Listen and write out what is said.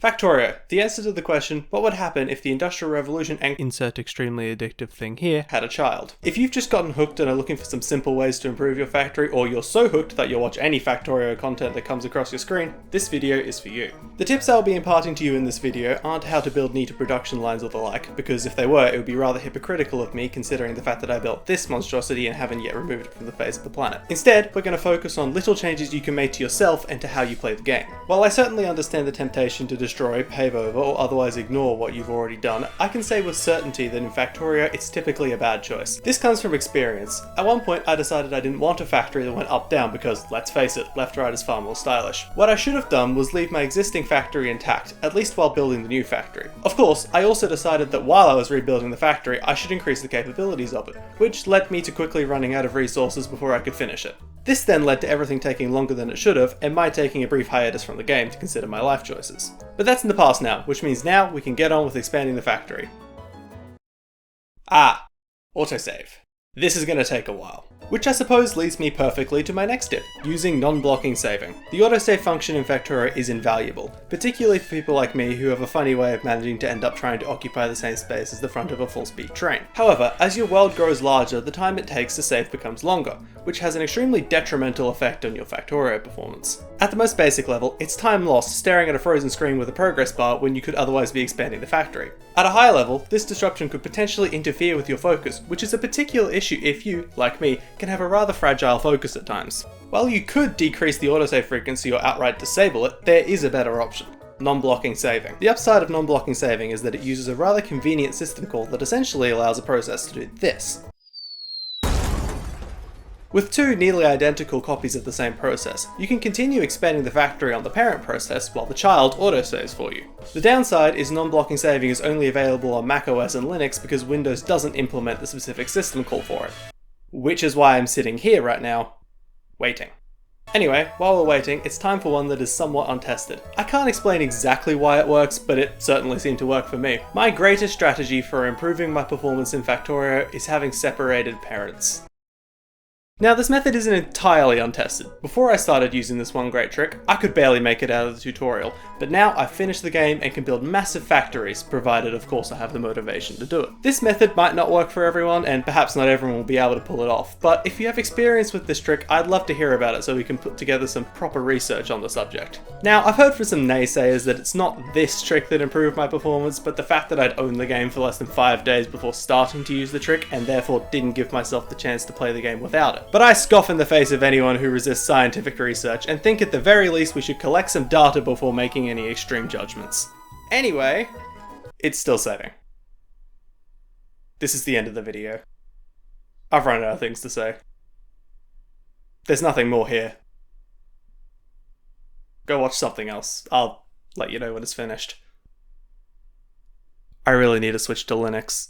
Factorio. The answer to the question, what would happen if the Industrial Revolution and insert extremely addictive thing here had a child? If you've just gotten hooked and are looking for some simple ways to improve your factory, or you're so hooked that you'll watch any Factorio content that comes across your screen, this video is for you. The tips I'll be imparting to you in this video aren't how to build neater production lines or the like, because if they were, it would be rather hypocritical of me considering the fact that I built this monstrosity and haven't yet removed it from the face of the planet. Instead, we're going to focus on little changes you can make to yourself and to how you play the game. While I certainly understand the temptation to destroy, pave over, or otherwise ignore what you've already done, I can say with certainty that in Factorio it's typically a bad choice. This comes from experience. At one point I decided I didn't want a factory that went up down because, let's face it, left-right is far more stylish. What I should have done was leave my existing factory intact, at least while building the new factory. Of course, I also decided that while I was rebuilding the factory I should increase the capabilities of it, which led me to quickly running out of resources before I could finish it. This then led to everything taking longer than it should have, and my taking a brief hiatus from the game to consider my life choices. But that's in the past now, which means now we can get on with expanding the factory. Autosave. This is going to take a while. Which I suppose leads me perfectly to my next tip, using non-blocking saving. The autosave function in Factorio is invaluable, particularly for people like me who have a funny way of managing to end up trying to occupy the same space as the front of a full-speed train. However, as your world grows larger, the time it takes to save becomes longer, which has an extremely detrimental effect on your Factorio performance. At the most basic level, it's time lost staring at a frozen screen with a progress bar when you could otherwise be expanding the factory. At a higher level, this disruption could potentially interfere with your focus, which is a particular issue if you, like me, can have a rather fragile focus at times. While you could decrease the autosave frequency or outright disable it, there is a better option. Non-blocking saving. The upside of non-blocking saving is that it uses a rather convenient system call that essentially allows a process to do this. With two nearly identical copies of the same process, you can continue expanding the factory on the parent process while the child autosaves for you. The downside is non-blocking saving is only available on macOS and Linux because Windows doesn't implement the specific system call for it. Which is why I'm sitting here right now, waiting. Anyway, while we're waiting, it's time for one that is somewhat untested. I can't explain exactly why it works, but it certainly seemed to work for me. My greatest strategy for improving my performance in Factorio is having separated parents. Now this method isn't entirely untested. Before I started using this one great trick, I could barely make it out of the tutorial, but now I've finished the game and can build massive factories, provided of course I have the motivation to do it. This method might not work for everyone, and perhaps not everyone will be able to pull it off, but if you have experience with this trick, I'd love to hear about it so we can put together some proper research on the subject. Now, I've heard from some naysayers that it's not this trick that improved my performance, but the fact that I'd owned the game for less than 5 days before starting to use the trick, and therefore didn't give myself the chance to play the game without it. But I scoff in the face of anyone who resists scientific research, and think at the very least we should collect some data before making any extreme judgments. Anyway, it's still saving. This is the end of the video. I've run out of things to say. There's nothing more here. Go watch something else. I'll let you know when it's finished. I really need to switch to Linux.